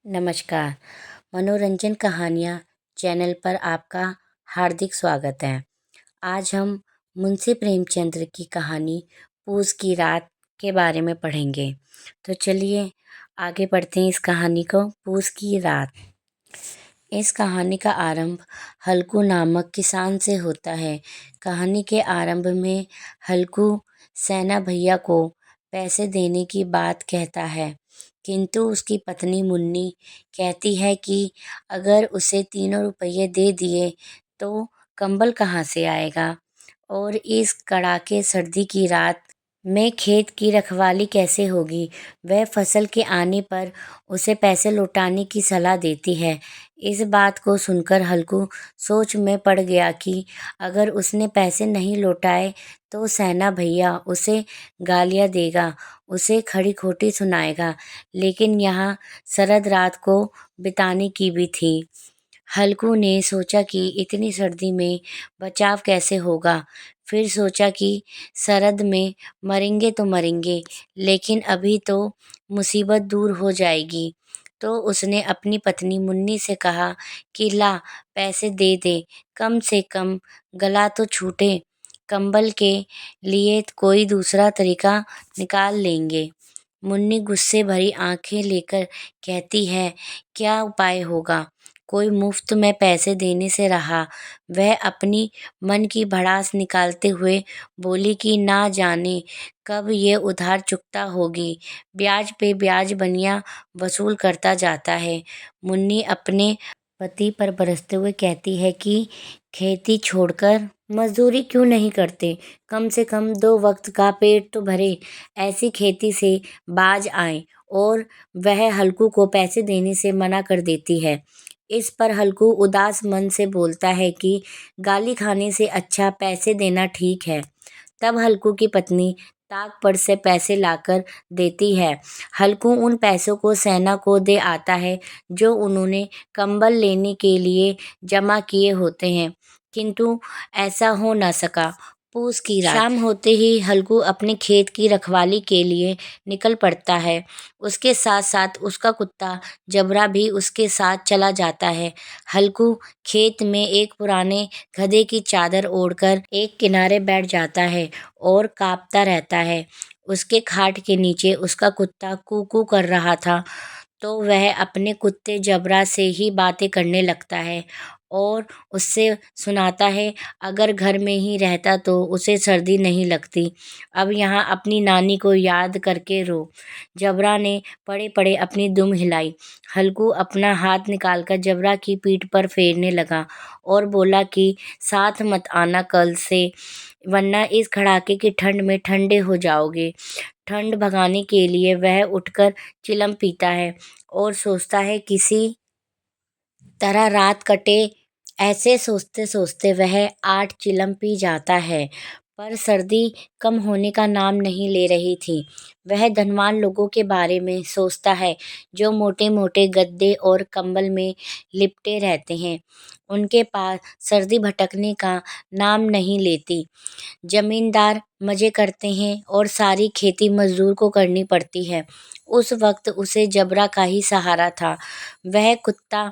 नमस्कार। मनोरंजन कहानियाँ चैनल पर आपका हार्दिक स्वागत है। आज हम मुंशी प्रेमचंद्र की कहानी पूस की रात के बारे में पढ़ेंगे। तो चलिए आगे बढ़ते हैं इस कहानी को। पूस की रात। इस कहानी का आरंभ हल्कू नामक किसान से होता है। कहानी के आरंभ में हल्कू सैना भैया को पैसे देने की बात कहता है, किंतु उसकी पत्नी मुन्नी कहती है कि अगर उसे 3 रुपये दे दिए तो कंबल कहाँ से आएगा और इस कड़ाके सर्दी की रात में खेत की रखवाली कैसे होगी। वह फसल के आने पर उसे पैसे लौटाने की सलाह देती है। इस बात को सुनकर हल्कू सोच में पड़ गया कि अगर उसने पैसे नहीं लौटाए तो सैना भैया उसे गालियाँ देगा, उसे खड़ी खोटी सुनाएगा। लेकिन यहाँ शरद रात को बिताने की भी थी। हल्कू ने सोचा कि इतनी सर्दी में बचाव कैसे होगा। फिर सोचा कि शरद में मरेंगे तो मरेंगे, लेकिन अभी तो मुसीबत दूर हो जाएगी। तो उसने अपनी पत्नी मुन्नी से कहा कि ला पैसे दे दे, कम से कम गला तो छूटे। कंबल के लिए कोई दूसरा तरीका निकाल लेंगे। मुन्नी गुस्से भरी आंखें लेकर कहती है, क्या उपाय होगा? कोई मुफ्त में पैसे देने से रहा। वह अपनी मन की भड़ास निकालते हुए बोली कि ना जाने कब ये उधार चुकता होगी, ब्याज पे ब्याज बनिया वसूल करता जाता है। मुन्नी अपने पति पर बरसते हुए कहती है कि खेती छोड़कर मजदूरी क्यों नहीं करते, कम से कम 2 वक्त का पेट तो भरे, ऐसी खेती से बाज आए। और वह हल्कू को पैसे देने से मना कर देती है। इस पर हल्कू उदास मन से बोलता है कि गाली खाने से अच्छा पैसे देना ठीक है। तब हल्कू की पत्नी ताक पर से पैसे लाकर देती है। हल्कू उन पैसों को सैना को दे आता है जो उन्होंने कंबल लेने के लिए जमा किए होते हैं, किंतु ऐसा हो न सका। पूस की रात। शाम होते ही हल्कू अपने खेत की रखवाली के लिए निकल पड़ता है। उसके साथ साथ उसका कुत्ता जबरा भी उसके साथ चला जाता है। हल्कू खेत में एक पुराने गधे की चादर ओढ़कर एक किनारे बैठ जाता है और कांपता रहता है। उसके खाट के नीचे उसका कुत्ता कू कू कर रहा था, तो वह अपने कुत्ते जबरा से ही बातें करने लगता है और उससे सुनाता है अगर घर में ही रहता तो उसे सर्दी नहीं लगती, अब यहाँ अपनी नानी को याद करके रो। जबरा ने पड़े पड़े अपनी दुम हिलाई। हल्कू अपना हाथ निकालकर जबरा की पीठ पर फेरने लगा और बोला कि साथ मत आना कल से, वरना इस कड़ाके की ठंड में ठंडे हो जाओगे। ठंड भगाने के लिए वह उठकर चिलम पीता है और सोचता है किसी तरह रात कटे। ऐसे सोचते सोचते वह 8 चिलम पी जाता है, पर सर्दी कम होने का नाम नहीं ले रही थी। वह धनवान लोगों के बारे में सोचता है जो मोटे मोटे गद्दे और कंबल में लिपटे रहते हैं। उनके पास सर्दी भटकने का नाम नहीं लेती। जमींदार मजे करते हैं और सारी खेती मजदूर को करनी पड़ती है। उस वक्त उसे जबरा का ही सहारा था। वह कुत्ता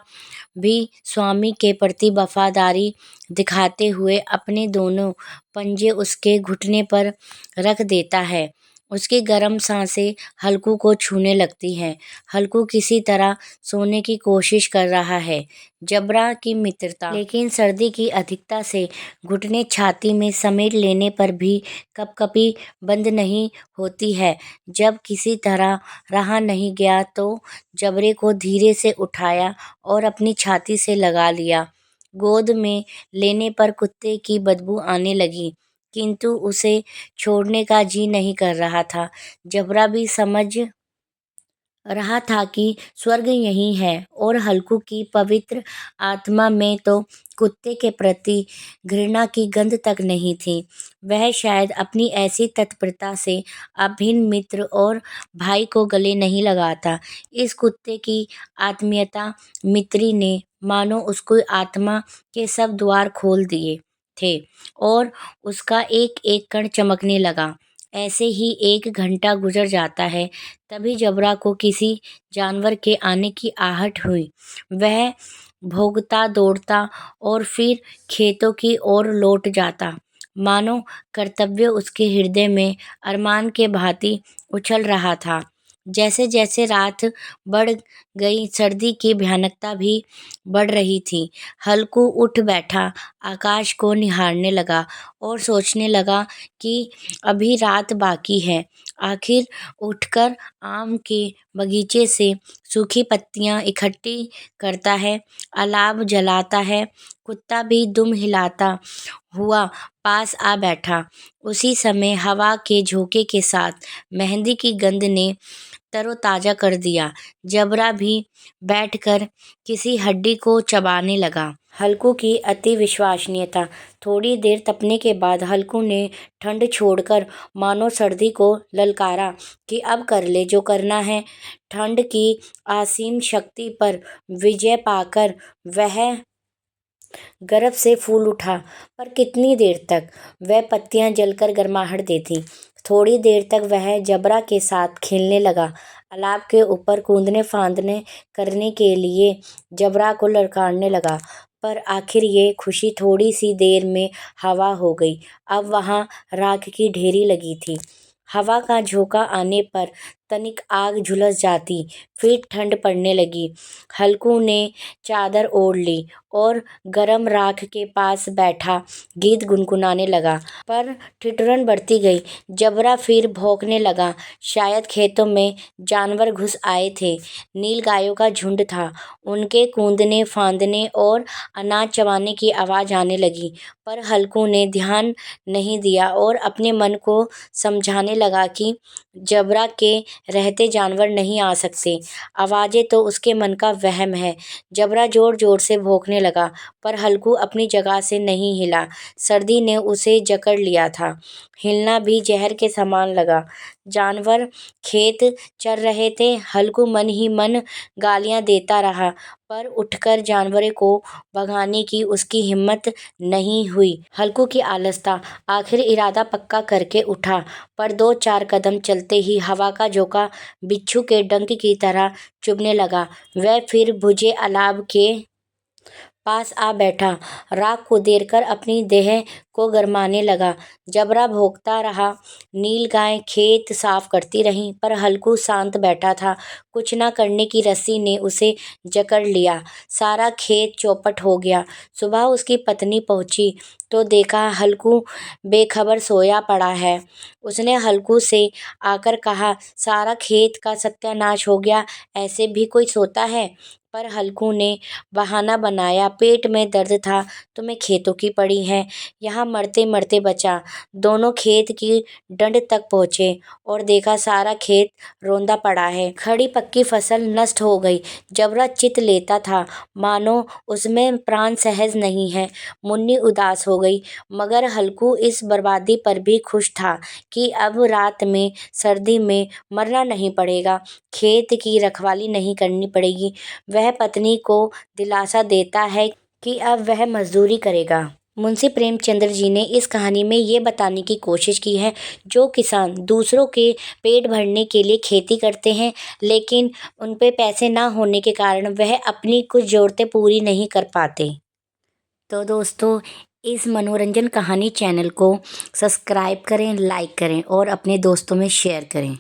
भी स्वामी के प्रति वफादारी दिखाते हुए अपने दोनों पंजे उसके घुटने पर रख देता है। उसकी गर्म सांसें हल्कू को छूने लगती हैं। हल्कू किसी तरह सोने की कोशिश कर रहा है। जबरा की मित्रता, लेकिन सर्दी की अधिकता से घुटने छाती में समेट लेने पर भी कपकपी बंद नहीं होती है। जब किसी तरह रहा नहीं गया तो जबरे को धीरे से उठाया और अपनी छाती से लगा लिया। गोद में लेने पर कुत्ते की बदबू आने लगी, किंतु उसे छोड़ने का जी नहीं कर रहा था। जबरा भी समझ रहा था कि स्वर्ग यही है और हल्कू की पवित्र आत्मा में तो कुत्ते के प्रति घृणा की गंध तक नहीं थी। वह शायद अपनी ऐसी तत्परता से अभिन्न मित्र और भाई को गले नहीं लगाता। इस कुत्ते की आत्मीयता मित्री ने मानो उसको आत्मा के सब द्वार खोल दिए थे और उसका एक एक कण चमकने लगा। ऐसे ही 1 घंटा गुजर जाता है। तभी जबरा को किसी जानवर के आने की आहट हुई। वह भौंकता दौड़ता और फिर खेतों की ओर लौट जाता, मानो कर्तव्य उसके हृदय में अरमान के भांति उछल रहा था। जैसे जैसे रात बढ़ गई, सर्दी की भयानकता भी बढ़ रही थी। हल्कू उठ बैठा, आकाश को निहारने लगा और सोचने लगा कि अभी रात बाकी है। आखिर उठकर आम के बगीचे से सूखी पत्तियां इकट्ठी करता है, अलाव जलाता है। कुत्ता भी दुम हिलाता हुआ पास आ बैठा। उसी समय हवा के झोंके के साथ मेहंदी की गंध ने तरोताजा कर दिया। जबरा भी बैठकर किसी हड्डी को चबाने लगा। हल्कू की अति विश्वसनीयता। थोड़ी देर तपने के बाद हल्कू ने ठंड छोड़कर मानो सर्दी को ललकारा कि अब कर ले जो करना है। ठंड की असीम शक्ति पर विजय पाकर वह गर्व से फूल उठा। पर कितनी देर तक? वह पत्तियां जलकर गर्माहट देती। थोड़ी देर तक वह जबरा के साथ खेलने लगा, अलाव के ऊपर कूदने फांदने करने के लिए जबरा को ललकारने लगा। पर आखिर ये खुशी थोड़ी सी देर में हवा हो गई। अब वहां राख की ढेरी लगी थी। हवा का झोंका आने पर तनिक आग झुलस जाती, फिर ठंड पड़ने लगी। हल्कू ने चादर ओढ़ ली और गरम राख के पास बैठा गीत गुनगुनाने लगा। पर ठिठुरन बढ़ती गई। जबरा फिर भौंकने लगा। शायद खेतों में जानवर घुस आए थे। नील गायों का झुंड था। उनके कूदने फांदने और अनाज चबाने की आवाज आने लगी। पर हल्कू ने ध्यान नहीं दिया और अपने मन को समझाने लगा कि जबरा के रहते जानवर नहीं आ सकते। आवाजें तो उसके मन का वहम है। जबरा जोर जोर से भौंकने लगा, पर हल्कू अपनी जगह से नहीं हिला। सर्दी ने उसे जकड़ लिया था। हिलना भी जहर के समान लगा। जानवर खेत चर रहे थे। हल्कू मन ही मन गालियां देता रहा, पर उठकर जानवरों को भगाने की उसकी हिम्मत नहीं हुई। हल्कू की आलसता। आखिर इरादा पक्का करके उठा, पर 2-4 कदम चलते ही हवा का झोंका बिच्छू के डंक की तरह चुभने लगा। वह फिर बुझे अलाव के पास आ बैठा, राख को देकर अपनी देह को गरमाने लगा। जबरा भौंकता रहा। नील गाय खेत साफ करती रही, पर हल्कू शांत बैठा था। कुछ न करने की रस्सी ने उसे जकड़ लिया। सारा खेत चौपट हो गया। सुबह उसकी पत्नी पहुंची तो देखा हल्कू बेखबर सोया पड़ा है। उसने हल्कू से आकर कहा, सारा खेत का सत्यानाश हो गया, ऐसे भी कोई सोता है? पर हल्कू ने बहाना बनाया, पेट में दर्द था तो मैं खेतों की पड़ी है, यहाँ मरते मरते बचा। दोनों खेत की डंड तक पहुँचे और देखा सारा खेत रौंदा पड़ा है। खड़ी पक्की फसल नष्ट हो गई। जबरा चित लेता था, मानो उसमें प्राण सहज नहीं है। मुन्नी उदास हो गई, मगर हल्कू इस बर्बादी पर भी खुश था कि अब रात में सर्दी में मरना नहीं पड़ेगा, खेत की रखवाली नहीं करनी पड़ेगी। वह पत्नी को दिलासा देता है कि अब वह मजदूरी करेगा। मुंशी प्रेमचंद्र जी ने इस कहानी में ये बताने की कोशिश की है, जो किसान दूसरों के पेट भरने के लिए खेती करते हैं, लेकिन उन पे पैसे ना होने के कारण वह अपनी कुछ ज़रूरतें पूरी नहीं कर पाते। तो दोस्तों, इस मनोरंजन कहानी चैनल को सब्सक्राइब करें, लाइक करें और अपने दोस्तों में शेयर करें।